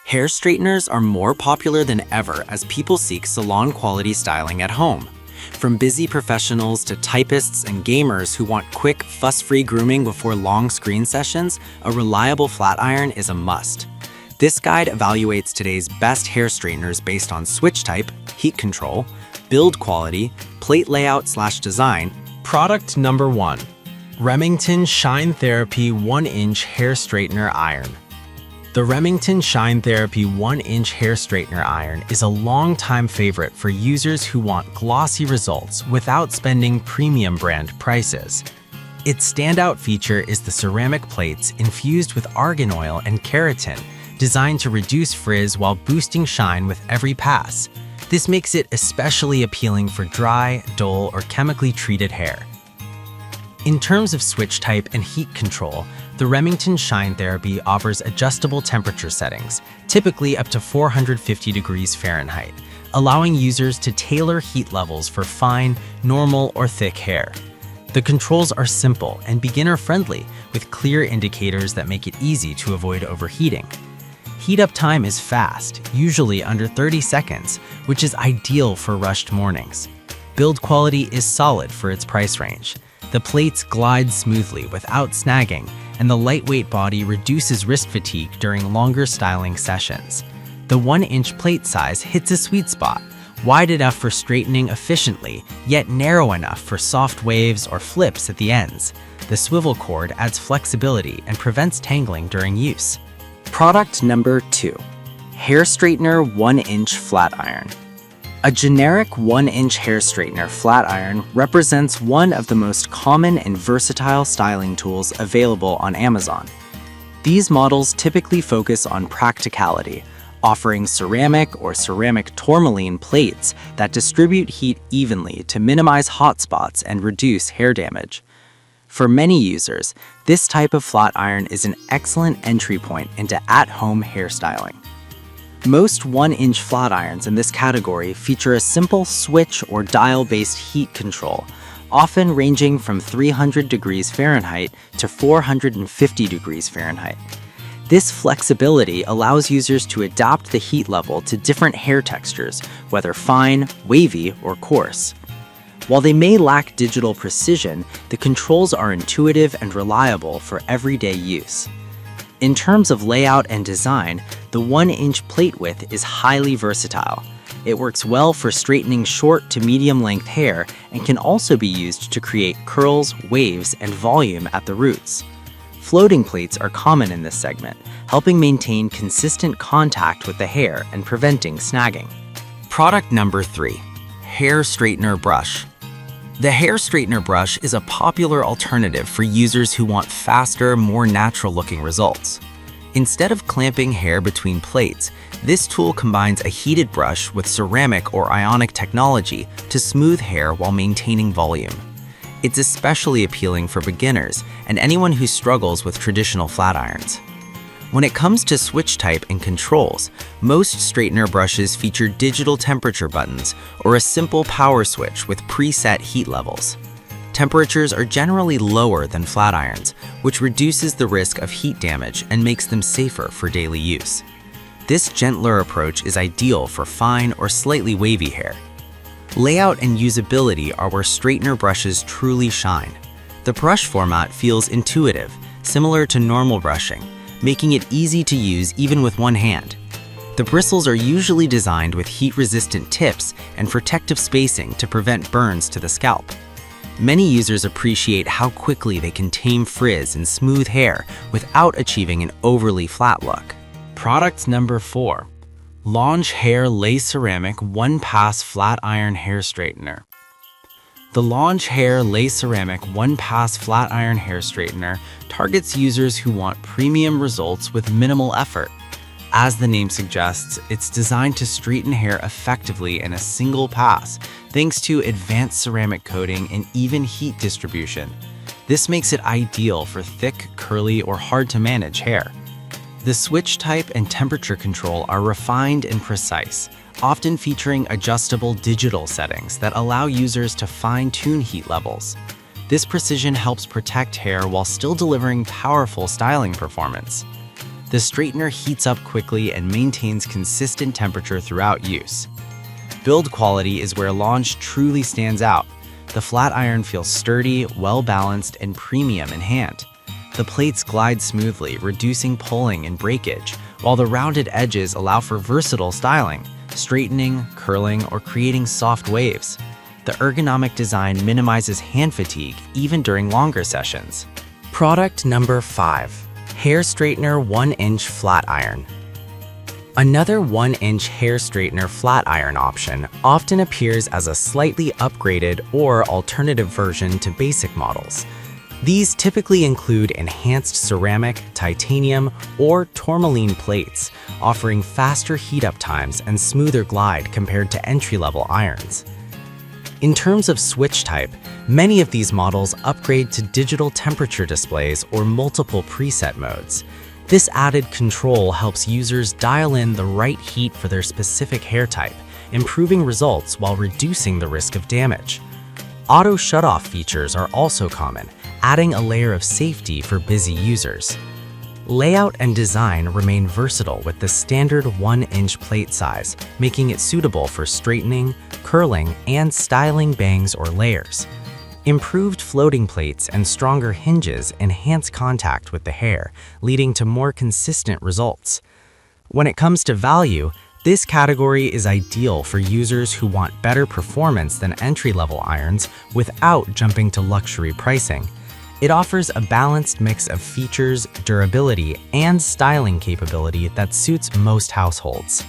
Hair straighteners are more popular than ever as people seek salon-quality styling at home. From busy professionals to typists and gamers who want quick, fuss-free grooming before long screen sessions, a reliable flat iron is a must. This guide evaluates today's best hair straighteners based on switch type, heat control, build quality, plate layout/design. Product number 1. Remington Shine Therapy 1-inch Hair Straightener Iron. The Remington Shine Therapy 1-inch hair straightener iron is a long-time favorite for users who want glossy results without spending premium brand prices. Its standout feature is the ceramic plates infused with argan oil and keratin, designed to reduce frizz while boosting shine with every pass. This makes it especially appealing for dry, dull, or chemically treated hair. In terms of switch type and heat control, the Remington Shine Therapy offers adjustable temperature settings, typically up to 450 degrees Fahrenheit, allowing users to tailor heat levels for fine, normal, or thick hair. The controls are simple and beginner-friendly, with clear indicators that make it easy to avoid overheating. Heat-up time is fast, usually under 30 seconds, which is ideal for rushed mornings. Build quality is solid for its price range. The plates glide smoothly without snagging, and the lightweight body reduces wrist fatigue during longer styling sessions. The 1-inch plate size hits a sweet spot, wide enough for straightening efficiently, yet narrow enough for soft waves or flips at the ends. The swivel cord adds flexibility and prevents tangling during use. Product number 2. Hair Straightener 1-inch Flat Iron. A generic 1-inch hair straightener flat iron represents one of the most common and versatile styling tools available on Amazon. These models typically focus on practicality, offering ceramic or ceramic tourmaline plates that distribute heat evenly to minimize hot spots and reduce hair damage. For many users, this type of flat iron is an excellent entry point into at-home hairstyling. Most 1-inch flat irons in this category feature a simple switch or dial-based heat control, often ranging from 300 degrees Fahrenheit to 450 degrees Fahrenheit. This flexibility allows users to adapt the heat level to different hair textures, whether fine, wavy, or coarse. While they may lack digital precision, the controls are intuitive and reliable for everyday use. In terms of layout and design, the 1-inch plate width is highly versatile. It works well for straightening short to medium-length hair and can also be used to create curls, waves, and volume at the roots. Floating plates are common in this segment, helping maintain consistent contact with the hair and preventing snagging. Product number 3. Hair Straightener Brush. The hair straightener brush is a popular alternative for users who want faster, more natural-looking results. Instead of clamping hair between plates, this tool combines a heated brush with ceramic or ionic technology to smooth hair while maintaining volume. It's especially appealing for beginners and anyone who struggles with traditional flat irons. When it comes to switch type and controls, most straightener brushes feature digital temperature buttons or a simple power switch with preset heat levels. Temperatures are generally lower than flat irons, which reduces the risk of heat damage and makes them safer for daily use. This gentler approach is ideal for fine or slightly wavy hair. Layout and usability are where straightener brushes truly shine. The brush format feels intuitive, similar to normal brushing, making it easy to use even with one hand. The bristles are usually designed with heat-resistant tips and protective spacing to prevent burns to the scalp. Many users appreciate how quickly they can tame frizz and smooth hair without achieving an overly flat look. Product number 4. Launch Hair Lay Ceramic 1-Pass Flat Iron Hair Straightener. The Launch Hair Lay Ceramic 1-Pass Flat Iron Hair Straightener targets users who want premium results with minimal effort. As the name suggests, it's designed to straighten hair effectively in a single pass, thanks to advanced ceramic coating and even heat distribution. This makes it ideal for thick, curly, or hard-to-manage hair. The switch type and temperature control are refined and precise, often featuring adjustable digital settings that allow users to fine-tune heat levels. This precision helps protect hair while still delivering powerful styling performance. The straightener heats up quickly and maintains consistent temperature throughout use. Build quality is where Launch truly stands out. The flat iron feels sturdy, well-balanced, and premium in hand. The plates glide smoothly, reducing pulling and breakage, while the rounded edges allow for versatile styling, straightening, curling, or creating soft waves. The ergonomic design minimizes hand fatigue even during longer sessions. Product number 5. Hair Straightener 1-inch Flat Iron. Another 1-inch hair straightener flat iron option often appears as a slightly upgraded or alternative version to basic models. These typically include enhanced ceramic, titanium, or tourmaline plates, offering faster heat-up times and smoother glide compared to entry-level irons. In terms of switch type, many of these models upgrade to digital temperature displays or multiple preset modes. This added control helps users dial in the right heat for their specific hair type, improving results while reducing the risk of damage. Auto shutoff features are also common, adding a layer of safety for busy users. Layout and design remain versatile with the standard 1-inch plate size, making it suitable for straightening, curling, and styling bangs or layers. Improved floating plates and stronger hinges enhance contact with the hair, leading to more consistent results. When it comes to value, this category is ideal for users who want better performance than entry-level irons without jumping to luxury pricing. It offers a balanced mix of features, durability, and styling capability that suits most households.